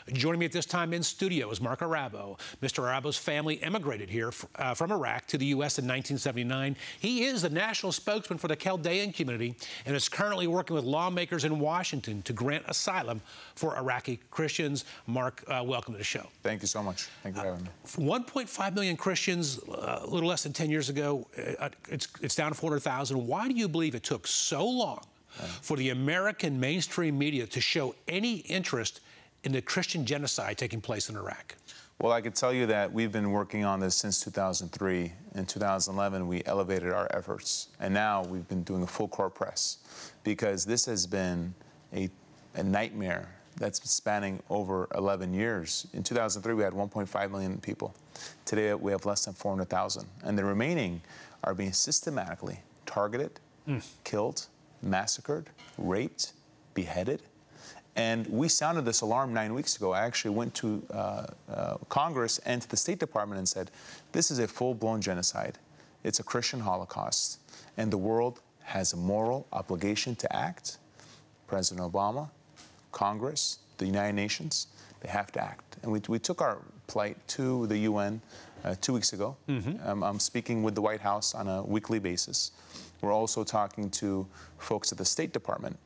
Joining me at this time in studio is Mark Arabo. Mr. Arabo's family immigrated here from Iraq to the U.S. in 1979. He is the national spokesman for the Chaldean community and is currently working with lawmakers in Washington to grant asylum for Iraqi Christians. Mark, welcome to the show. Thank you so much. Thank you for having me. 1.5 million Christians a little less than 10 years ago. It's down to 400,000. Why do you believe it took so long for the American mainstream media to show any interest in the Christian genocide taking place in Iraq? Well, I can tell you that we've been working on this since 2003. In 2011, we elevated our efforts, and now we've been doing a full court press because this has been a nightmare that's been spanning over 11 years. In 2003, we had 1.5 million people. Today, we have less than 400,000, and the remaining are being systematically targeted, killed, massacred, raped, beheaded. And we sounded this alarm 9 weeks ago. I actually went to Congress and to the State Department and said, this is a full-blown genocide. It's a Christian Holocaust, and the world has a moral obligation to act. President Obama, Congress, the United Nations, they have to act. And we took our plight to the UN 2 weeks ago. I'm speaking with the White House on a weekly basis. We're also talking to folks at the State Department.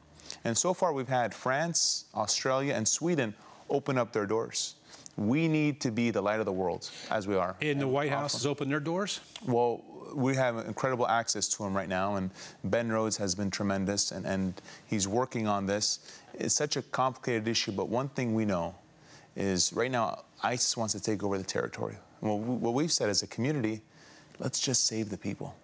And so far, we've had France, Australia, and Sweden open up their doors. We need to be the light of the world, as we are. And the White House has opened their doors? Well, we have incredible access to them right now, and Ben Rhodes has been tremendous, and he's working on this. It's such a complicated issue, but one thing we know is right now, ISIS wants to take over the territory. Well, what we've said as a community, let's just save the people.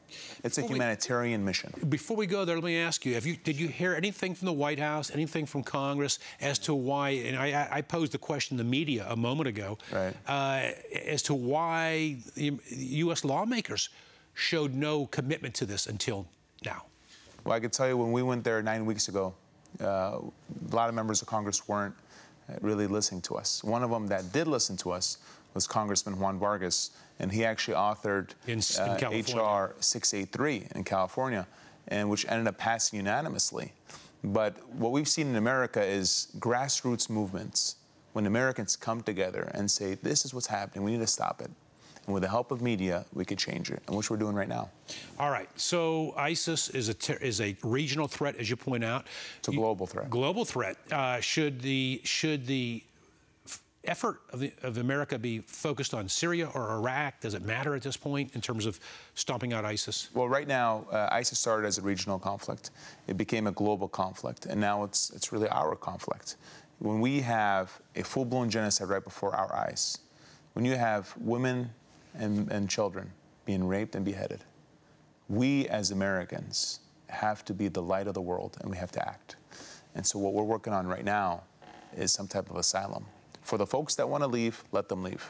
It's a humanitarian mission. Before we go there, let me ask you, did you hear anything from the White House, anything from Congress as to why, and I posed the question to the media a moment ago, as to why the U.S. lawmakers showed no commitment to this until now? Well, I can tell you when we went there 9 weeks ago, a lot of members of Congress weren't really listening to us. One of them that did listen to us was Congressman Juan Vargas, and he actually authored H.R. 683 in California, and which ended up passing unanimously. But what we've seen in America is grassroots movements. When Americans come together and say, this is what's happening, we need to stop it. And with the help of media, we could change it, and which we're doing right now. All right. So ISIS is a regional threat, as you point out. It's a global threat. Global threat. Should the effort of America be focused on Syria or Iraq? Does it matter at this point in terms of stomping out ISIS? Well, right now, ISIS started as a regional conflict. It became a global conflict, and now it's really our conflict. When we have a full-blown genocide right before our eyes, when you have women and children being raped and beheaded, we as Americans have to be the light of the world, and we have to act. And so what we're working on right now is some type of asylum. For the folks that want to leave, let them leave.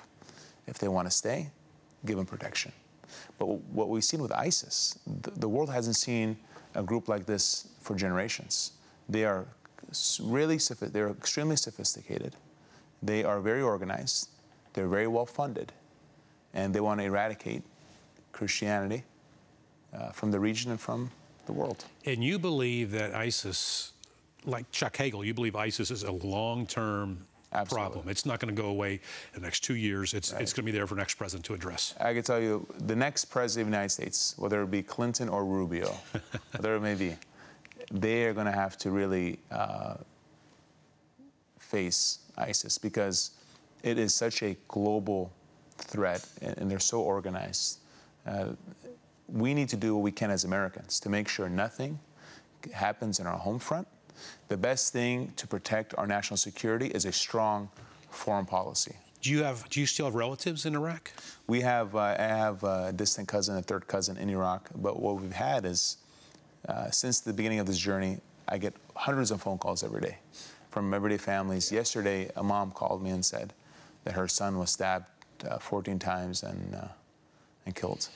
If they want to stay, give them protection. But what we've seen with ISIS, the world hasn't seen a group like this for generations. They are they're extremely sophisticated. They are very organized. They're very well funded. And they want to eradicate Christianity from the region and from the world. And you believe that ISIS, like Chuck Hagel, you believe ISIS is a long-term problem. It's not going to go away in the next 2 years. It's going to be there for the next president to address. I can tell you, the next president of the United States, whether it be Clinton or Rubio, whatever it may be, they are going to have to really face ISIS because it is such a global threat, and they're so organized. We need to do what we can as Americans to make sure nothing happens in our home front. The best thing to protect our national security is a strong foreign policy. Do you still have relatives in Iraq? We have. I have a distant cousin, a third cousin in Iraq. But what we've had is, since the beginning of this journey, I get hundreds of phone calls every day from everyday families. Yesterday, a mom called me and said that her son was stabbed 14 times and killed.